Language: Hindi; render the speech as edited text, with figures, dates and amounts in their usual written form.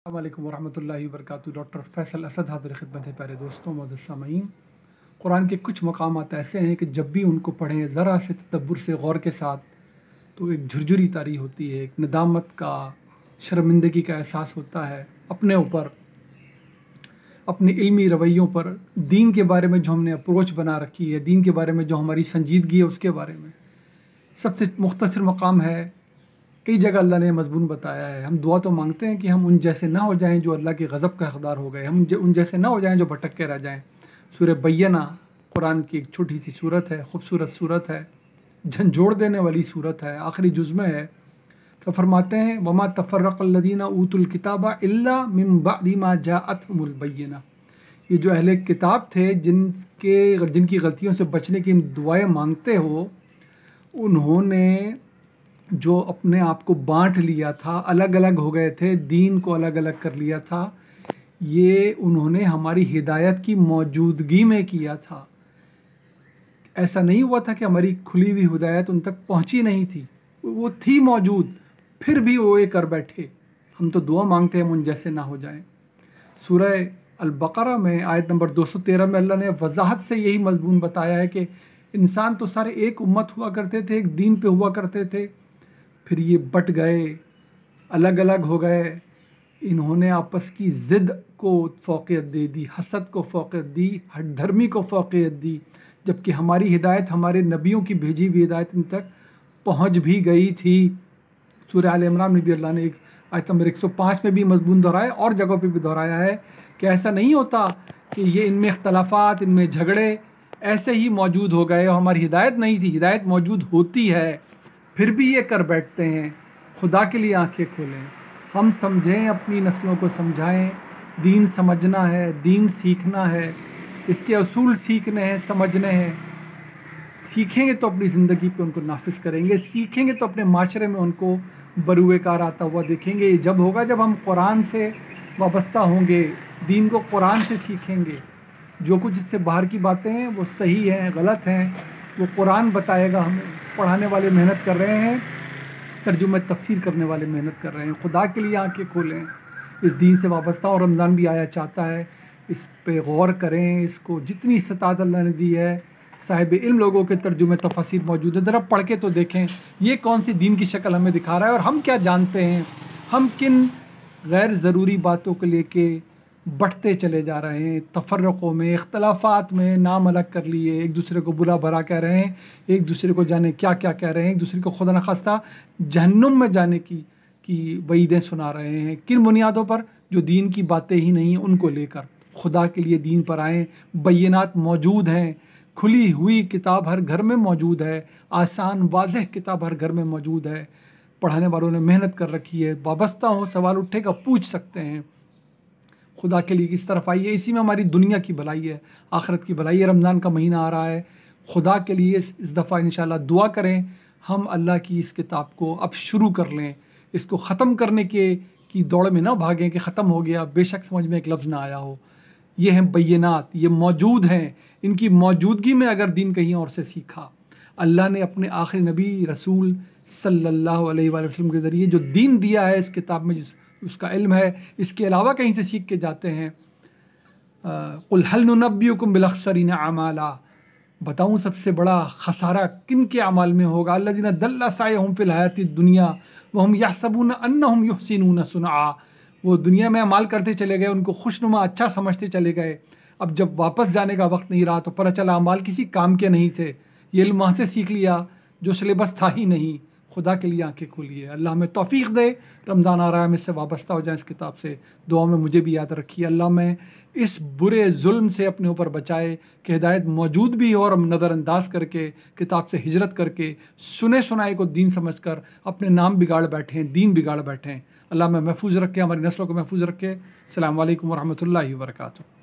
अस्सलामुअलैकुम वरहमतुल्लाहि वबरकातुहू। डॉक्टर फैसल असद हाज़िर खिदमत है। प्यारे दोस्तों, मोअज़्ज़ज़ सामीन, कुरान के कुछ मकामात ऐसे हैं कि जब भी उनको पढ़ें ज़रा से तदब्बुर से गौर के साथ तो एक झुरझुरी तारी होती है, एक नदामत का, शर्मिंदगी का एहसास होता है अपने ऊपर, अपने इल्मी रवैयों पर, दीन के बारे में जो हमने अप्रोच बना रखी है, दीन के बारे में जो हमारी संजीदगी है उसके बारे में। सबसे मुख्तसर मकाम है, कई जगह अल्लाह ने मज़मून बताया है। हम दुआ तो मांगते हैं कि हम उन जैसे ना हो जाएं जो अल्लाह के गज़ब का हक़दार हो गए, हम उन जैसे ना हो जाएं जो भटक के रह जाएं। सूरह बय्यना कुरान की एक छोटी सी सूरत है, खूबसूरत सूरत है, झंझोड़ देने वाली सूरत है, आखिरी जुज़ में है। तो फरमाते हैं वमा तफ़र्रक़ल्लज़ीना ऊतुल किताबा इल्ला मिन बअदि मा जाअतहुमुल बय्यिना। ये जो अहले किताब थे जिनकी गलतियों से बचने की दुआएं मांगते हो, उन्होंने जो अपने आप को बांट लिया था, अलग अलग हो गए थे, दीन को अलग अलग कर लिया था, ये उन्होंने हमारी हिदायत की मौजूदगी में किया था। ऐसा नहीं हुआ था कि हमारी खुली हुई हिदायत उन तक पहुंची नहीं थी, वो थी मौजूद, फिर भी वो ये कर बैठे। हम तो दुआ मांगते हैं हम उन जैसे ना हो जाएं। सूरह अल-बक़रा में आयत नंबर 213 में अल्लाह ने वजाहत से यही मज़मून बताया है कि इंसान तो सारे एक उम्मत हुआ करते थे, एक दीन पे हुआ करते थे, फिर ये बट गए, अलग अलग हो गए। इन्होंने आपस की ज़िद को फ़ौक़ियत दे दी, हसद को फ़ौक़ियत दी, हठधर्मी को फ़ौक़ियत दी, जबकि हमारी हिदायत, हमारे नबियों की भेजी हुई हिदायत इन तक पहुँच भी गई थी। सूरह आल इमरान में भी अल्लाह ने एक आयत नंबर 105 में भी मज़मून दोहराया और जगहों पे भी दोहराया है कि ऐसा नहीं होता कि ये इनमें इख्तलाफात, इनमें झगड़े ऐसे ही मौजूद हो गए और हमारी हिदायत नहीं थी। हिदायत मौजूद होती है, फिर भी ये कर बैठते हैं। खुदा के लिए आंखें खोलें, हम समझें, अपनी नस्लों को समझाएं। दीन समझना है, दीन सीखना है, इसके असूल सीखने हैं, समझने हैं। सीखेंगे तो अपनी ज़िंदगी पे उनको नाफिज करेंगे, सीखेंगे तो अपने माशरे में उनको बरूए कार आता हुआ देखेंगे। ये जब होगा जब हम कुरान से वाबस्ता होंगे, दीन को कुरान से सीखेंगे। जो कुछ इससे बाहर की बातें हैं वो सही हैं, गलत हैं, वो कुरान बताएगा हमें। पढ़ाने वाले मेहनत कर रहे हैं, तर्जुमा तफसीर करने वाले मेहनत कर रहे हैं। खुदा के लिए आंखें खोलें, इस दीन से वाबस्ता, और रमज़ान भी आया चाहता है, इस पे गौर करें। इसको जितनी इस्तात अल्लाह ने दी है, साहिब इल्म लोगों के तर्जुमे तफसीर मौजूद है, ज़रा पढ़ के तो देखें ये कौन सी दीन की शक्ल हमें दिखा रहा है और हम क्या जानते हैं। हम किन गैर ज़रूरी बातों को लेके बढ़ते चले जा रहे हैं, तफर्रक़ों में, इख्तलाफात में, नाम अलग कर लिए, एक दूसरे को बुरा भला कह रहे हैं, एक दूसरे को जाने क्या क्या कह रहे हैं, एक दूसरे को खुदा न खास्ता जहन्नुम में जाने की वईदें सुना रहे हैं। किन बुनियादों पर? जो दीन की बातें ही नहीं उनको लेकर। खुदा के लिए दीन पर आएँ, बय्यनात मौजूद हैं, खुली हुई किताब हर घर में मौजूद है, आसान वाज़ेह किताब हर घर में मौजूद है। पढ़ाने वालों ने मेहनत कर रखी है, वाबस्ता हो, सवाल उठेगा पूछ सकते हैं। खुदा के लिए किस तरफ आइए, इसी में हमारी दुनिया की भलाई है, आखिरत की भलाई है। रमज़ान का महीना आ रहा है, खुदा के लिए इस दफ़ा इंशाल्लाह दुआ करें, हम अल्लाह की इस किताब को अब शुरू कर लें। इसको ख़त्म करने की दौड़ में ना भागें कि ख़त्म हो गया, बेशक समझ में एक लफ्ज़ ना आया हो। ये हैं बय्यनात, ये मौजूद हैं, इनकी मौजूदगी में अगर दीन कहीं और से सीखा, अल्लाह ने अपने आखिरी नबी रसूल सल्लल्लाहु अलैहि वसल्लम के ज़रिए जो दीन दिया है इस किताब में, जिस उसका इल्म है, इसके अलावा कहीं से सीख के जाते हैं। कुल हल नुनब्बिउकुम बिल अख्सरीन अमाला, बताऊँ सबसे बड़ा खसारा किन के अमाल में होगा? अल्लज़ीना दल्ला सायहुम फिल हयातिद दुनिया व हुम यहसबूना अन्नहुम युहसिनूना सुनआ। वो दुनिया में अमाल करते चले गए, उनको खुशनुमा अच्छा समझते चले गए। अब जब वापस जाने का वक्त नहीं रहा तो पता चला अमाल किसी काम के नहीं थे, ये इल्म वहाँ से सीख लिया जो सिलेबस था ही नहीं। खुदा के लिए आंखें खोलिए, अल्लाह हमें तौफीक दे। रमज़ान आ रहा है, हम इससे वाबस्ता हो जाएं इस किताब से। दुआ में मुझे भी याद रखिए, अल्लाह में इस बुरे जुल्म से अपने ऊपर बचाए कि हिदायत मौजूद भी हो और हम नज़रअंदाज करके, किताब से हिजरत करके, सुने सुनाए को दीन समझकर अपने नाम बिगाड़ बैठें, दीन बिगाड़ बैठें। अल्लाह में महफूज रखे, हमारी नस्लों को महफूज रखे। अस्सलामु अलैकुम वरहमतुल्लाहि वबरकातुहू।